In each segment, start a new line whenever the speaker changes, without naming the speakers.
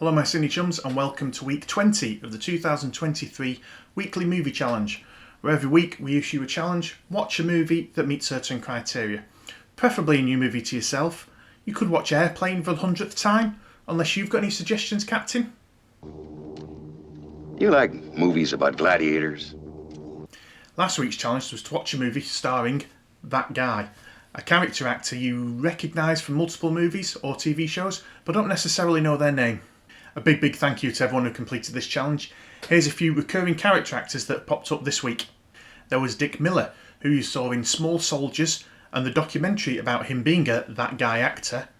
Hello my cine chums and welcome to week 20 of the 2023 Weekly Movie Challenge, where every week we issue a challenge: watch a movie that meets certain criteria. Preferably a new movie to yourself. You could watch Airplane for the 100th time, unless you've got any suggestions, Captain.
You like movies about gladiators?
Last week's challenge was to watch a movie starring that guy, a character actor you recognise from multiple movies or TV shows but don't necessarily know their name. A big thank you to everyone who completed this challenge. Here's a few recurring character actors that popped up this week. There was Dick Miller, who you saw in Small Soldiers and the documentary about him being a That Guy actor.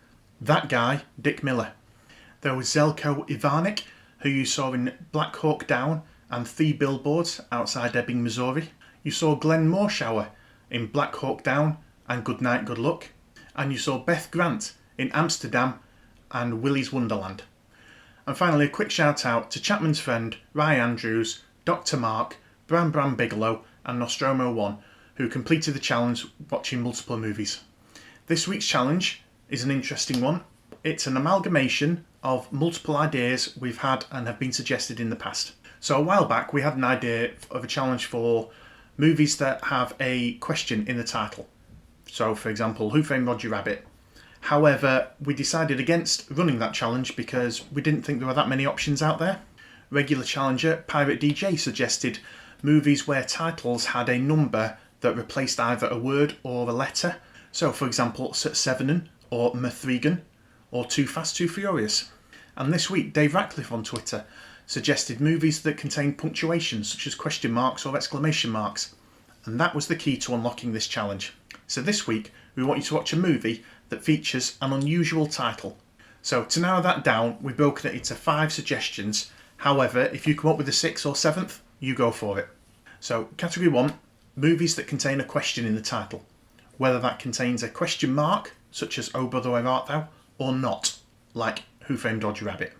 That Guy, Dick Miller. There was Zeljko Ivanek, who you saw in Black Hawk Down and 3 Billboards Outside Ebbing, Missouri. You saw Glenn Morshower in Black Hawk Down and Good Night, Good Luck. And you saw Beth Grant in Amsterdam and Willy's Wonderland. And finally, a quick shout out to Chapman's friend, Rye Andrews, Dr. Mark, Bram Bigelow and Nostromo 1, who completed the challenge watching multiple movies. This week's challenge is an interesting one. It's an amalgamation of multiple ideas we've had and have been suggested in the past. So a while back we had an idea of a challenge for movies that have a question in the title. So for example, Who Framed Roger Rabbit? However, we decided against running that challenge because we didn't think there were that many options out there. Regular challenger Pirate DJ suggested movies where titles had a number that replaced either a word or a letter. So for example, Sevenin or Mithrigan or Too Fast, Too Furious. And this week, Dave Ratcliffe on Twitter suggested movies that contain punctuation such as question marks or exclamation marks. And that was the key to unlocking this challenge. So this week, we want you to watch a movie that features an unusual title. So to narrow that down, we've broken it into 5 suggestions. However, if you come up with a 6th or 7th, you go for it. So category 1, movies that contain a question in the title. Whether that contains a question mark, such as Oh Brother Where Art Thou, or not, like Who Framed Roger Rabbit.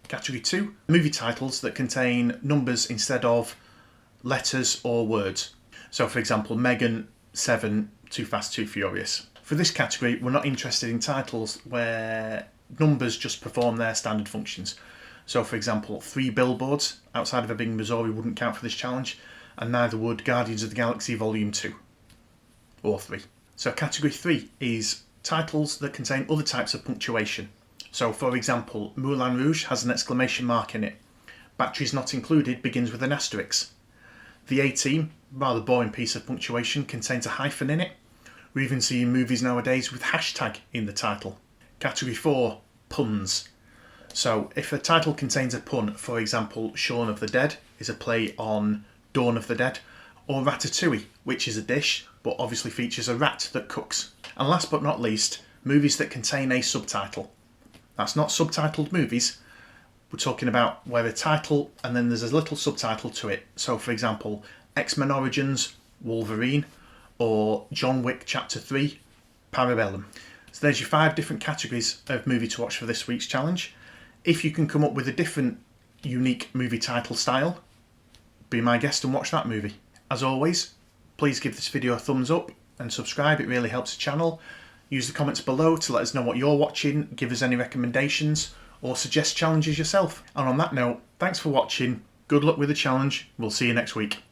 Category 2, movie titles that contain numbers instead of letters or words. So for example, Megan, 7, Too Fast, Too Furious. For this category, we're not interested in titles where numbers just perform their standard functions. So for example, 3 Billboards Outside of Ebbing, Missouri wouldn't count for this challenge, and neither would Guardians of the Galaxy Volume 2 or 3. So category 3 is titles that contain other types of punctuation. So for example, Moulin Rouge has an exclamation mark in it. Batteries Not Included begins with an asterisk. The A-Team, rather boring piece of punctuation, contains a hyphen in it. We're even seeing movies nowadays with hashtag in the title. Category 4, puns. So if a title contains a pun, for example, Shaun of the Dead is a play on Dawn of the Dead, or Ratatouille, which is a dish but obviously features a rat that cooks. And last but not least, movies that contain a subtitle. That's not subtitled movies. We're talking about where a title and then there's a little subtitle to it. So for example, X-Men Origins, Wolverine, or John Wick Chapter 3, Parabellum. So there's your 5 different categories of movie to watch for this week's challenge. If you can come up with a different unique movie title style, be my guest and watch that movie. As always, please give this video a thumbs up and subscribe, it really helps the channel. Use the comments below to let us know what you're watching, give us any recommendations or suggest challenges yourself. And on that note, thanks for watching, good luck with the challenge, we'll see you next week.